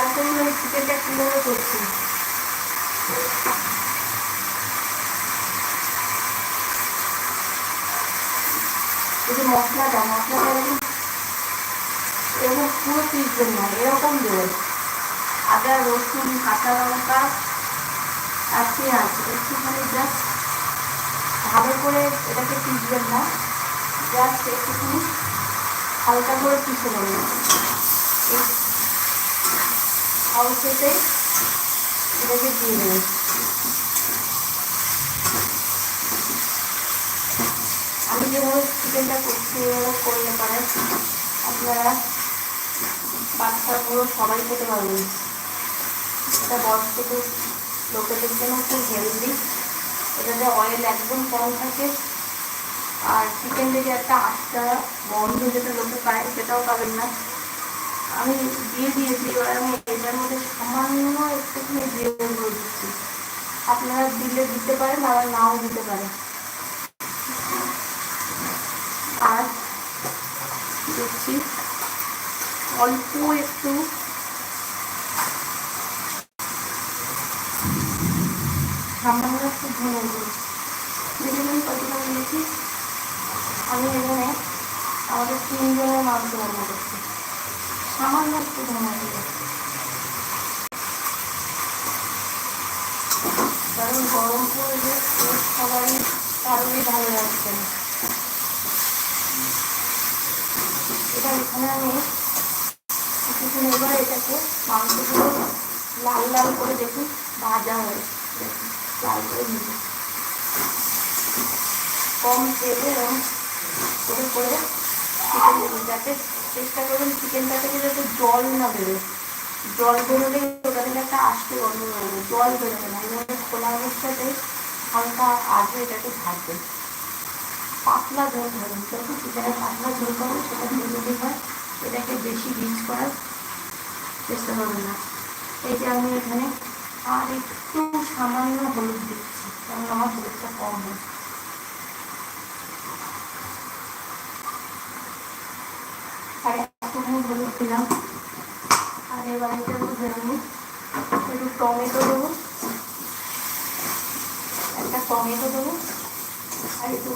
খেয়াল করুন আমি চিকেনটা কীভাবে করছি। এই যে মশলাটা এরকম পুরো পিসবেন না, এরকম দেবেন। আদা রসুন কাঁচা লঙ্কা আর পেঁয়াজ একটুখানি জাস্ট ভালো করে এটাকে পিসবেন না, জাস্ট একটুখানি হালকা করে পিষে নেবেন। এই অবশেষে এটাকে দিয়ে দেবেন। আমি যেভাবে চিকেনটা করছি এভাবে করলে পারে আপনারা বাচ্চা পুরো সবাই খেতে পারবেন। এটা বয়স্ক লোকেদের জন্য খুব হেলদি, এটাতে অয়েল একদম কম থাকে, আর চিকেন থেকে একটা আটটা গন্ধ যেটা লোকে পায় সেটাও পাবেন না। আমি দিয়ে দিয়েছি, এবার আমি এটার মধ্যে সামান্য একটুখানি দিয়ে দিচ্ছি। আপনারা দিলে দিতে পারেন, আবার নাও দিতে পারেন। আর দেখছি অল্প একটু সামান্য একটু ধনে দেখুন কতটা দিয়েছি। আমি এখানে আমাদের 3 জনের মাংস রান্না করছি, সামান্য একটু ধনে দিয়ে, কারণ গরম পড়লে সবারই কারোরই ভালো লাগছে না। এটা এখানে আমি কিছুক্ষণ এবার এটাকে মাংসগুলো লাল লাল করে দেখুন ভাজা হয়ে লাল করে নিতে, কম তেলে এবং করে করে চিকেন দেবেন, যাতে চেষ্টা করবেন চিকেনটা থেকে যাতে জল না বেরোয়। জল বেরোলে ওটা থেকে একটা আস্তে গন্ধ বেরোবে, জল বেরোবে না। এইভাবে খোলা অবস্থাতে হালকা আগে এটাকে ভাজবেন, পাতলা ঝোল ধরবেন। যখন চিকেনের পাতলা ঝোল করবে সেটা যদি হয় এটাকে বেশি রিচ করার চেষ্টা করবেন না। এই যে আমি এখানে আর একটু সামান্য হলুদ দিচ্ছি, কারণ আমার হলুদটা কম হয়। আর একটুখানি হলুদ দিলাম। আর এবার এটার মধ্যে আমি একটু টমেটো দেবো, একটা টমেটো দেবো, আর একটু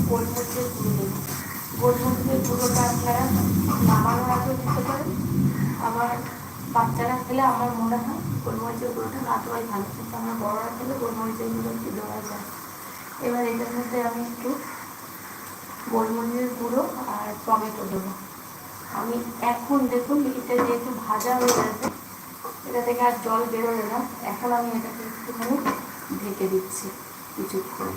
গোলমরিচের গুঁড়ো দেবো। গোলমরিচের গুঁড়োটা আপনারা নামানোর আগেও দিতে পারেন, আবার বাচ্চারা খেলে আমার মনে হয় গোলমরিচের গুঁড়োটা না দেওয়াই ভালো, কিন্তু আমার বড়রা খেলে গোলমরিচের গুঁড়ো একটু দেওয়া যায়। এবার এটার মধ্যে আমি একটু গোলমরিচের গুঁড়ো আর টমেটো দেবো। আমি এখন দেখুন এটা যেহেতু ভাজা হয়ে গেছে, এটা থেকে আর জল বেরোবে না। এখন আমি এটাকে একটুখানি ঢেকে দিচ্ছি কিছুক্ষণ।